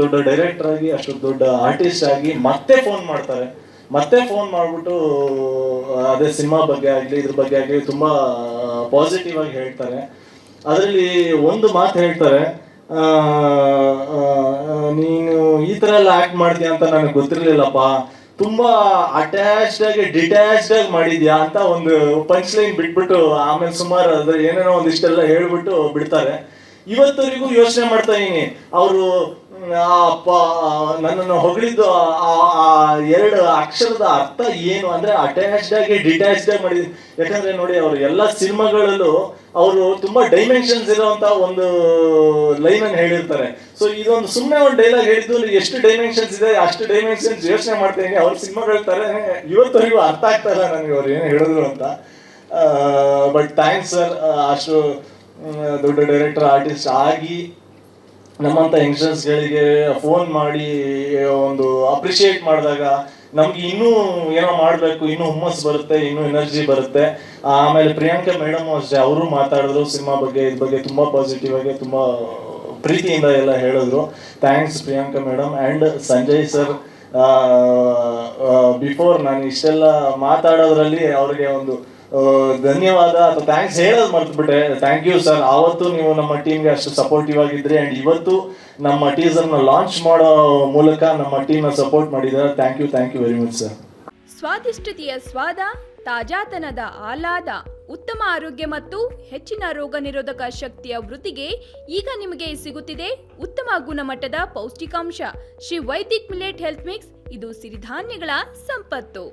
ದೊಡ್ಡ ಡೈರೆಕ್ಟರ್ ಆಗಿ, ಅಷ್ಟೊಂದು ದೊಡ್ಡ ಆರ್ಟಿಸ್ಟ್ ಆಗಿ ಮತ್ತೆ ಫೋನ್ ಮಾಡ್ತಾರೆ. ಮತ್ತೆ ಫೋನ್ ಮಾಡಿಬಿಟ್ಟು ಅದೇ ಸಿನಿಮಾ ಬಗ್ಗೆ ಆಗಲಿ ಇದ್ರ ಬಗ್ಗೆ ಆಗಲಿ ತುಂಬ ಪಾಸಿಟಿವ್ ಆಗಿ ಹೇಳ್ತಾರೆ. ಅದರಲ್ಲಿ ಒಂದು ಮಾತು ಹೇಳ್ತಾರೆ, ನೀನು ಈ ಥರ ಎಲ್ಲ ಆ್ಯಕ್ಟ್ ಮಾಡ್ತೀಯ ಅಂತ ನನಗೆ ಗೊತ್ತಿರಲಿಲ್ಲಪ್ಪ, ತುಂಬ ಅಟ್ಯಾಚ್ಡ್ ಆಗಿ ಡಿಟ್ಯಾಚ್ಡ್ ಆಗಿ ಮಾಡಿದ್ಯಾ ಅಂತ ಒಂದು ಪಂಚ್ ಲೈನ್ ಬಿಟ್ಬಿಟ್ಟು ಆಮೇಲೆ ಸುಮಾರು ಅದ್ರ ಏನೇನೋ ಒಂದಿಷ್ಟೆಲ್ಲ ಹೇಳ್ಬಿಟ್ಟು ಬಿಡ್ತಾರೆ. ಇವತ್ತವರೆಗೂ ಯೋಚನೆ ಮಾಡ್ತಾ ಇದೀನಿ, ಅವರು ನನ್ನನ್ನು ಹೊಗಳಿದ್ದು ಆ ಎರಡು ಅಕ್ಷರದ ಅರ್ಥ ಏನು ಅಂದ್ರೆ ಅಟ್ಯಾಚ್ಡ್ ಆಗಿ ಡಿಟ್ಯಾಚ್ಡ್ ಆಗಿ ಮಾಡಿದ್ವಿ. ಯಾಕಂದ್ರೆ ನೋಡಿ, ಅವರು ಎಲ್ಲ ಸಿನಿಮಾಗಳಲ್ಲೂ ಅವರು ತುಂಬಾ ಡೈಮೆನ್ಷನ್ಸ್ ಇರುವಂತ ಒಂದು ಲೈನ್ ಅನ್ನು ಹೇಳಿರ್ತಾರೆ. ಸೊ ಇದೊಂದು ಸುಮ್ಮನೆ ಒಂದು ಡೈಲಾಗ್ ಹೇಳಿದ್ದು ಎಷ್ಟು ಡೈಮೆನ್ಷನ್ಸ್ ಇದೆ ಅಷ್ಟು ಡೈಮೆನ್ಷನ್ಸ್ ಯೋಚನೆ ಮಾಡ್ತೇನೆ. ಅವ್ರ ಸಿನಿಮಾಗಳ ತರ ಇವತ್ತವರೆಗೂ ಅರ್ಥ ಆಗ್ತಾ ಇಲ್ಲ ನನಗೆ ಅವ್ರು ಏನು ಹೇಳಿದ್ರು ಅಂತ. ಬಟ್ ಥ್ಯಾಂಕ್ಸ್ ಸರ್, ಅಷ್ಟು ದೊಡ್ಡ ಡೈರೆಕ್ಟರ್ ಆರ್ಟಿಸ್ಟ್ ಆಗಿ ನಮ್ಮಂಥ ಯಂಗ್ಸ್ಟರ್ಸ್ಗಳಿಗೆ ಫೋನ್ ಮಾಡಿ ಒಂದು ಅಪ್ರಿಷಿಯೇಟ್ ಮಾಡಿದಾಗ ನಮ್ಗೆ ಇನ್ನೂ ಏನೋ ಮಾಡಬೇಕು, ಇನ್ನೂ ಹುಮ್ಮಸ್ ಬರುತ್ತೆ, ಇನ್ನೂ ಎನರ್ಜಿ ಬರುತ್ತೆ. ಆಮೇಲೆ ಪ್ರಿಯಾಂಕಾ ಮೇಡಮ್ ಅಷ್ಟೇ, ಅವರು ಮಾತಾಡಿದ್ರು ಸಿನಿಮಾ ಬಗ್ಗೆ, ಇದ್ರ ಬಗ್ಗೆ ತುಂಬ ಪಾಸಿಟಿವ್ ಆಗಿ ತುಂಬ ಪ್ರೀತಿಯಿಂದ ಎಲ್ಲ ಹೇಳಿದ್ರು. Thanks Priyanka madam. And Sanjay sir, before ನಾನು ಇಷ್ಟೆಲ್ಲ ಮಾತಾಡೋದ್ರಲ್ಲಿ ಅವ್ರಿಗೆ ಒಂದು ಧನ್ಯವಾದ ಅಥವಾ ಥ್ಯಾಂಕ್ಸ್ ಹೇಳೋದು ಮರ್ತ್ಬಿಟ್ಟೆ. Thank you sir. ಆವತ್ತು ನೀವು ನಮ್ಮ ಟೀಮ್ಗೆ ಅಷ್ಟು ಸಪೋರ್ಟಿವ್ ಆಗಿದ್ರಿ ಆ್ಯಂಡ್ ಇವತ್ತು ನಮ್ಮ ಟೀಸರ್ನ ಲಾಂಚ್ ಮಾಡೋ ಮೂಲಕ ನಮ್ಮ ಟೀಮ್ನ ಸಪೋರ್ಟ್ ಮಾಡಿದ್ದಾರೆ. Thank you very much sir. ಸ್ವಾದಿಷ್ಟತೆಯ ಸ್ವಾದ, ತಾಜಾತನದ ಆಹ್ಲಾದ, ಉತ್ತಮ ಆರೋಗ್ಯ ಮತ್ತು ಹೆಚ್ಚಿನ ರೋಗ ನಿರೋಧಕ ಶಕ್ತಿಯ ವೃದ್ಧಿಗೆ ಈಗ ನಿಮಗೆ ಸಿಗುತ್ತಿದೆ ಉತ್ತಮ ಗುಣಮಟ್ಟದ ಪೌಷ್ಟಿಕಾಂಶ. Shri Vaidik millet health mix, ಇದು ಸಿರಿಧಾನ್ಯಗಳ ಸಂಪತ್ತು.